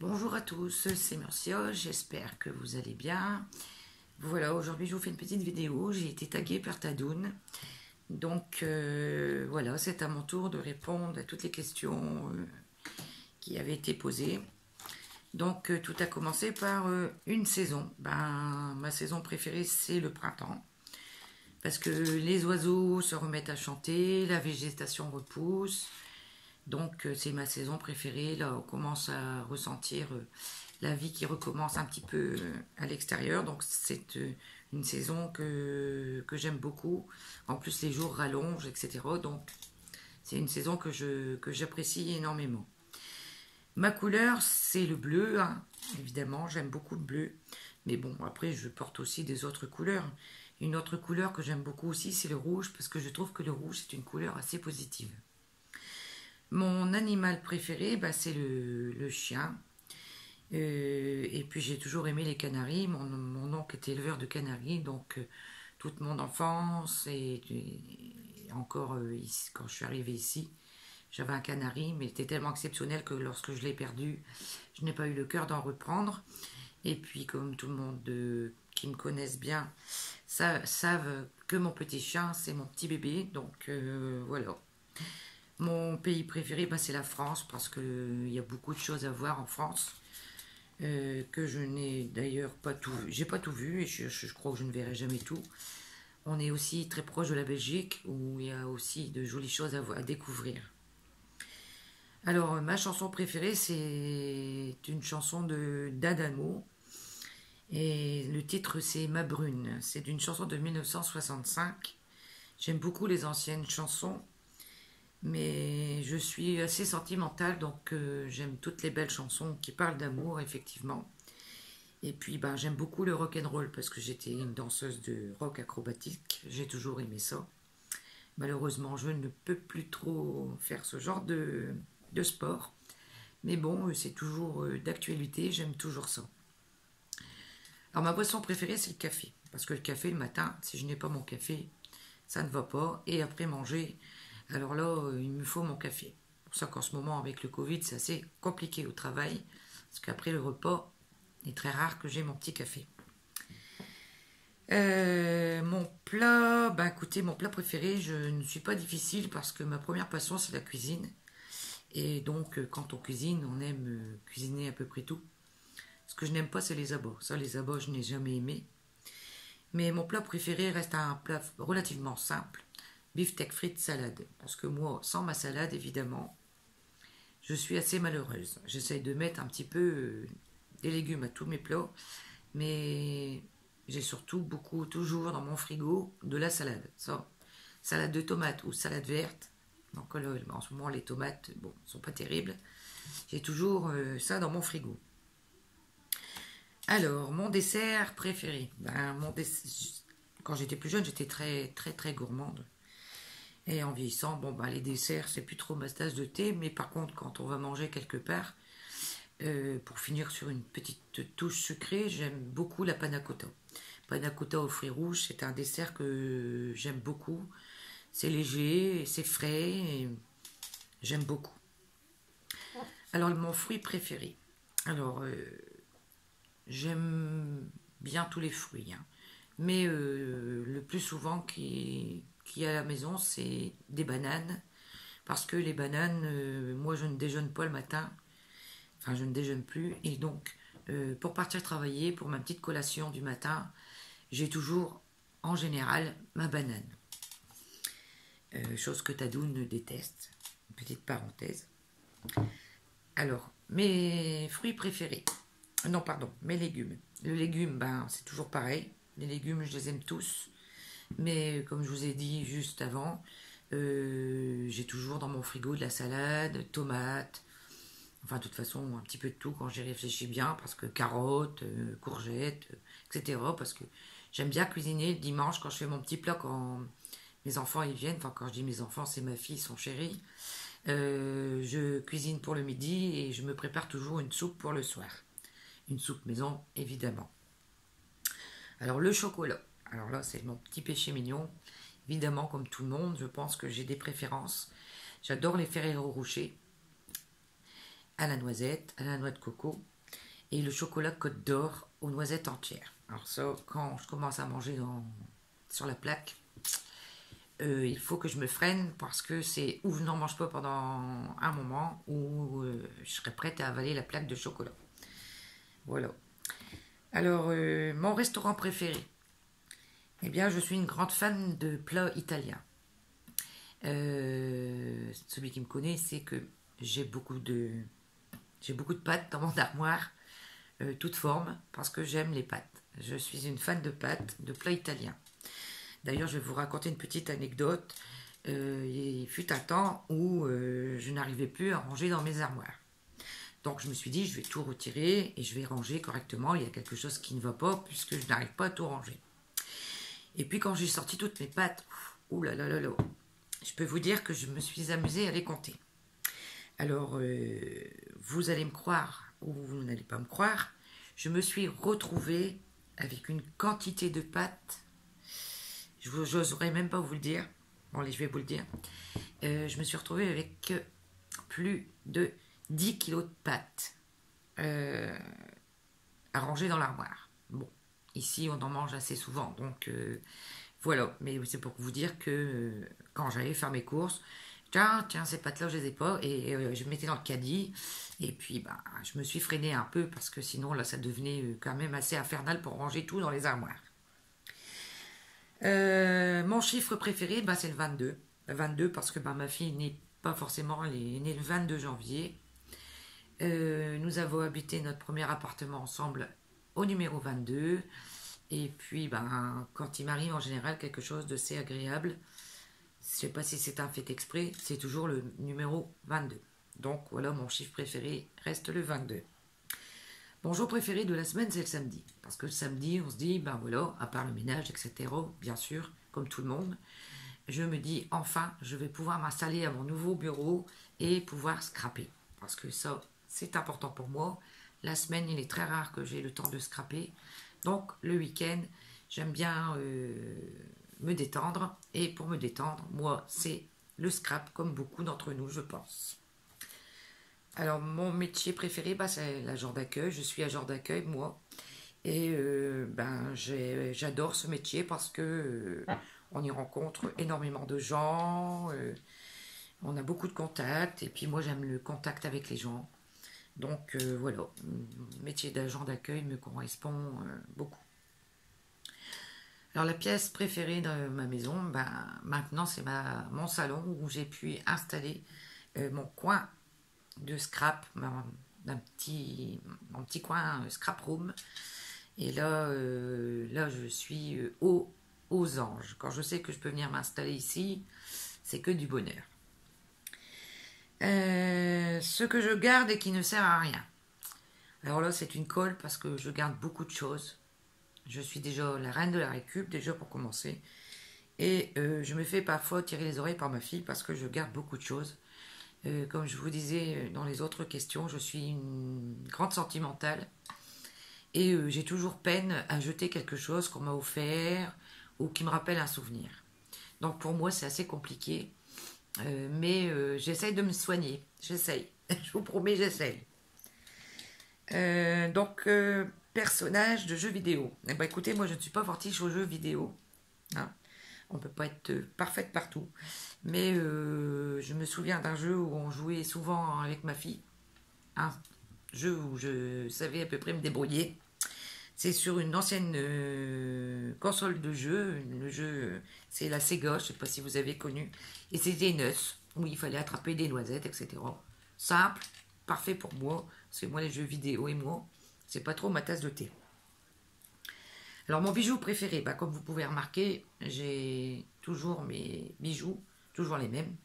Bonjour à tous, c'est Murcia, j'espère que vous allez bien. Voilà, aujourd'hui je vous fais une petite vidéo, j'ai été taguée par Tadoun. Donc voilà, c'est à mon tour de répondre à toutes les questions qui avaient été posées. Donc tout a commencé par une saison. Ma saison préférée c'est le printemps. Parce que les oiseaux se remettent à chanter, la végétation repousse. Donc c'est ma saison préférée. Là, on commence à ressentir la vie qui recommence un petit peu à l'extérieur. Donc c'est une saison que j'aime beaucoup. En plus, les jours rallongent, etc. Donc c'est une saison que j'apprécie énormément. Ma couleur, c'est le bleu, hein. Évidemment, j'aime beaucoup le bleu. Mais bon, après, je porte aussi des autres couleurs. Une autre couleur que j'aime beaucoup aussi, c'est le rouge, parce que je trouve que le rouge, c'est une couleur assez positive. Mon animal préféré, c'est le chien. Et puis j'ai toujours aimé les canaris. Mon oncle était éleveur de canaris, donc toute mon enfance et encore ici, quand je suis arrivée ici, j'avais un canari, mais il était tellement exceptionnel que lorsque je l'ai perdu, je n'ai pas eu le cœur d'en reprendre. Et puis comme tout le monde qui me connaissent bien savent que mon petit chien, c'est mon petit bébé. Donc voilà. Mon pays préféré, c'est la France, parce qu'il y a beaucoup de choses à voir en France, que je n'ai d'ailleurs pas tout vu. J'ai pas tout vu, et je crois que je ne verrai jamais tout. On est aussi très proche de la Belgique, où il y a aussi de jolies choses à découvrir. Alors, ma chanson préférée, c'est une chanson d'Adamo, et le titre, c'est Ma Brune. C'est une chanson de 1965. J'aime beaucoup les anciennes chansons, mais je suis assez sentimentale, donc j'aime toutes les belles chansons qui parlent d'amour, effectivement. Et puis j'aime beaucoup le rock and roll, parce que j'étais une danseuse de rock acrobatique, j'ai toujours aimé ça. Malheureusement, je ne peux plus trop faire ce genre de sport, mais bon, c'est toujours d'actualité, j'aime toujours ça. Alors ma boisson préférée, c'est le café, parce que le café le matin, si je n'ai pas mon café, ça ne va pas. Et après manger, alors là, il me faut mon café. C'est pour ça qu'en ce moment, avec le Covid, c'est assez compliqué au travail, parce qu'après le repas, il est très rare que j'ai mon petit café. Mon plat, écoutez, mon plat préféré, je ne suis pas difficile, parce que ma première passion, c'est la cuisine. Et donc, quand on cuisine, on aime cuisiner à peu près tout. Ce que je n'aime pas, c'est les abats. Ça, les abats, je n'ai jamais aimé. Mais mon plat préféré reste un plat relativement simple. Beefsteak frites salade. Parce que moi, sans ma salade, évidemment, je suis assez malheureuse. J'essaye de mettre un petit peu des légumes à tous mes plats. Mais j'ai surtout toujours dans mon frigo, de la salade. Ça, salade de tomates ou salade verte. Donc là, en ce moment, les tomates, sont pas terribles. J'ai toujours ça dans mon frigo. Alors, mon dessert préféré. Quand j'étais plus jeune, j'étais très, très, très gourmande. Et en vieillissant, les desserts, c'est plus trop ma tasse de thé. Mais par contre, quand on va manger quelque part, pour finir sur une petite touche sucrée, j'aime beaucoup la panna cotta. Panna cotta aux fruits rouges, c'est un dessert que j'aime beaucoup. C'est léger, c'est frais, et j'aime beaucoup. Alors, mon fruit préféré. Alors, j'aime bien tous les fruits, hein. Mais le plus souvent qui est à la maison, c'est des bananes. Parce que les bananes, moi je ne déjeune pas le matin. Enfin, je ne déjeune plus. Et donc, pour partir travailler, pour ma petite collation du matin, j'ai toujours, en général, ma banane. Chose que Tadoun déteste. Une petite parenthèse. Alors, mes fruits préférés. Non, pardon, mes légumes. Le légume, c'est toujours pareil. Les légumes, je les aime tous. Mais comme je vous ai dit juste avant, j'ai toujours dans mon frigo de la salade, tomates. Enfin, de toute façon, un petit peu de tout quand j'y réfléchis bien. Parce que carottes, courgettes, etc. Parce que j'aime bien cuisiner le dimanche quand je fais mon petit plat, quand mes enfants ils viennent. Enfin, quand je dis mes enfants, c'est ma fille, son chéri. Je cuisine pour le midi et je me prépare toujours une soupe pour le soir. Une soupe maison, évidemment. Alors, le chocolat. Alors là, c'est mon petit péché mignon. Évidemment, comme tout le monde, je pense que j'ai des préférences. J'adore les Ferrero Rocher. à la noisette, à la noix de coco, et le chocolat Côte d'Or aux noisettes entières. Alors ça, quand je commence à manger sur la plaque, il faut que je me freine parce que c'est ou je n'en mange pas pendant un moment ou je serai prête à avaler la plaque de chocolat. Voilà. Alors, mon restaurant préféré. Eh bien, je suis une grande fan de plats italiens. Celui qui me connaît sait que j'ai beaucoup de pâtes dans mon armoire, toutes formes, parce que j'aime les pâtes. Je suis une fan de pâtes, de plats italiens. D'ailleurs, je vais vous raconter une petite anecdote. Il fut un temps où je n'arrivais plus à ranger dans mes armoires. Donc, je me suis dit, je vais tout retirer et je vais ranger correctement. Il y a quelque chose qui ne va pas puisque je n'arrive pas à tout ranger. Et puis, quand j'ai sorti toutes mes pâtes, ouh là là là là, je peux vous dire que je me suis amusée à les compter. Alors, vous allez me croire ou vous n'allez pas me croire, je me suis retrouvée avec une quantité de pâtes. Je n'oserais même pas vous le dire. Bon, allez, je vais vous le dire. Je me suis retrouvée avec plus de 10 kilos de pâtes à ranger dans l'armoire. Bon, ici, on en mange assez souvent, donc voilà. Mais c'est pour vous dire que quand j'allais faire mes courses, tiens, ces pâtes-là, je les ai pas, et je me mettais dans le caddie, et puis je me suis freinée un peu, parce que sinon, là, ça devenait quand même assez infernal pour ranger tout dans les armoires. Mon chiffre préféré, c'est le 22. Le 22 parce que ma fille n'est pas forcément, elle est née le 22 janvier. Nous avons habité notre premier appartement ensemble au numéro 22. Et puis, quand il m'arrive en général quelque chose de assez agréable, je ne sais pas si c'est un fait exprès, c'est toujours le numéro 22. Donc voilà, mon chiffre préféré reste le 22. Mon jour préféré de la semaine, c'est le samedi. Parce que le samedi, on se dit, voilà, à part le ménage, etc., bien sûr, comme tout le monde, je me dis, enfin, je vais pouvoir m'installer à mon nouveau bureau et pouvoir scraper. Parce que ça, c'est important pour moi. La semaine, il est très rare que j'ai le temps de scraper. Donc, le week-end, j'aime bien me détendre. Et pour me détendre, moi, c'est le scrap, comme beaucoup d'entre nous, je pense. Alors, mon métier préféré, c'est l'agent d'accueil. Je suis agent d'accueil, moi. Et j'adore ce métier parce que on y rencontre énormément de gens. On a beaucoup de contacts. Et puis, moi, j'aime le contact avec les gens. Donc, voilà. Le métier d'agent d'accueil me correspond beaucoup. Alors, la pièce préférée de ma maison, maintenant, c'est mon salon où j'ai pu installer mon coin de scrap, mon petit coin scrap room. Et là, je suis aux anges. Quand je sais que je peux venir m'installer ici, c'est que du bonheur. Ce que je garde et qui ne sert à rien. Alors là, c'est une colle parce que je garde beaucoup de choses. Je suis déjà la reine de la récup, déjà pour commencer. Et je me fais parfois tirer les oreilles par ma fille parce que je garde beaucoup de choses. Comme je vous disais dans les autres questions, je suis une grande sentimentale et j'ai toujours peine à jeter quelque chose qu'on m'a offert ou qui me rappelle un souvenir. Donc pour moi c'est assez compliqué, mais j'essaye de me soigner, j'essaye, je vous promets j'essaye. Personnage de jeux vidéo. Écoutez, moi je ne suis pas fortiche aux jeux vidéo, hein. On ne peut pas être parfaite partout. Mais je me souviens d'un jeu où on jouait souvent avec ma fille. Un jeu où je savais à peu près me débrouiller. C'est sur une ancienne console de jeu. Le jeu, c'est la Sega, je ne sais pas si vous avez connu. Et c'était une NES, où il fallait attraper des noisettes, etc. Simple, parfait pour moi. Parce que moi, les jeux vidéo et moi, c'est pas trop ma tasse de thé. Alors mon bijou préféré, comme vous pouvez remarquer, j'ai toujours mes bijoux, toujours les mêmes.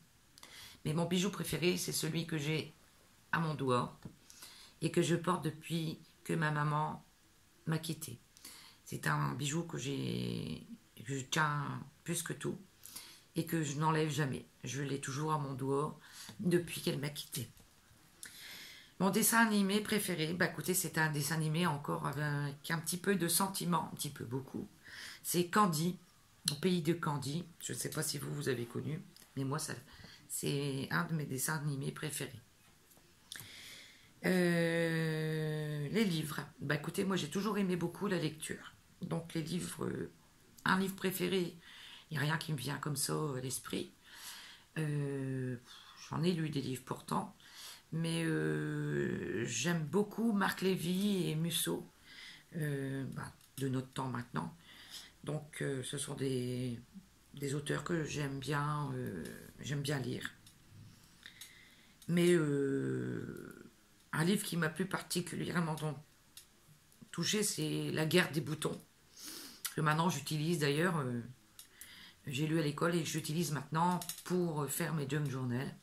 Mais mon bijou préféré, c'est celui que j'ai à mon doigt et que je porte depuis que ma maman m'a quitté. C'est un bijou que je tiens plus que tout et que je n'enlève jamais. Je l'ai toujours à mon doigt depuis qu'elle m'a quitté. Mon dessin animé préféré, écoutez, c'est un dessin animé encore avec un petit peu de sentiment, un petit peu beaucoup. C'est Candy, au pays de Candy. Je ne sais pas si vous avez connu, mais moi, c'est un de mes dessins animés préférés. Les livres. Bah écoutez, moi j'ai toujours aimé beaucoup la lecture. Donc les livres, un livre préféré, il n'y a rien qui me vient comme ça à l'esprit. Euh, J'en ai lu des livres pourtant, mais j'aime beaucoup Marc Lévy et Musso, de notre temps maintenant. Donc ce sont des auteurs que j'aime bien lire. Mais un livre qui m'a plus particulièrement touché, c'est La guerre des boutons, que maintenant j'utilise d'ailleurs. J'ai lu à l'école et j'utilise maintenant pour faire mes junk journal.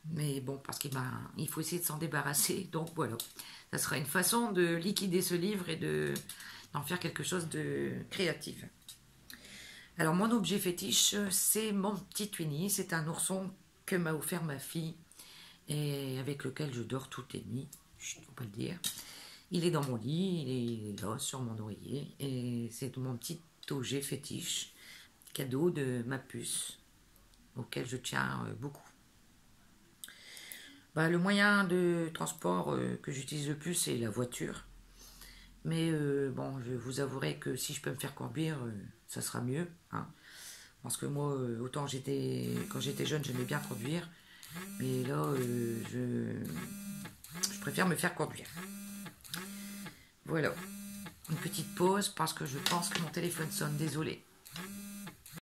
Mais bon, parce il faut essayer de s'en débarrasser. Donc voilà, ça sera une façon de liquider ce livre et d'en faire quelque chose de créatif. Alors mon objet fétiche, c'est mon petit Twinnie. C'est un ourson que m'a offert ma fille et avec lequel je dors toutes les nuits. Je ne peux pas le dire. Il est dans mon lit, il est là sur mon oreiller et c'est mon petit objet fétiche, cadeau de ma puce, auquel je tiens beaucoup. Le moyen de transport que j'utilise le plus, c'est la voiture. Mais bon, je vous avouerai que si je peux me faire conduire, ça sera mieux. Hein. Parce que moi, autant quand j'étais jeune, j'aimais bien conduire. Mais là, je préfère me faire conduire. Voilà. Une petite pause parce que je pense que mon téléphone sonne. Désolée.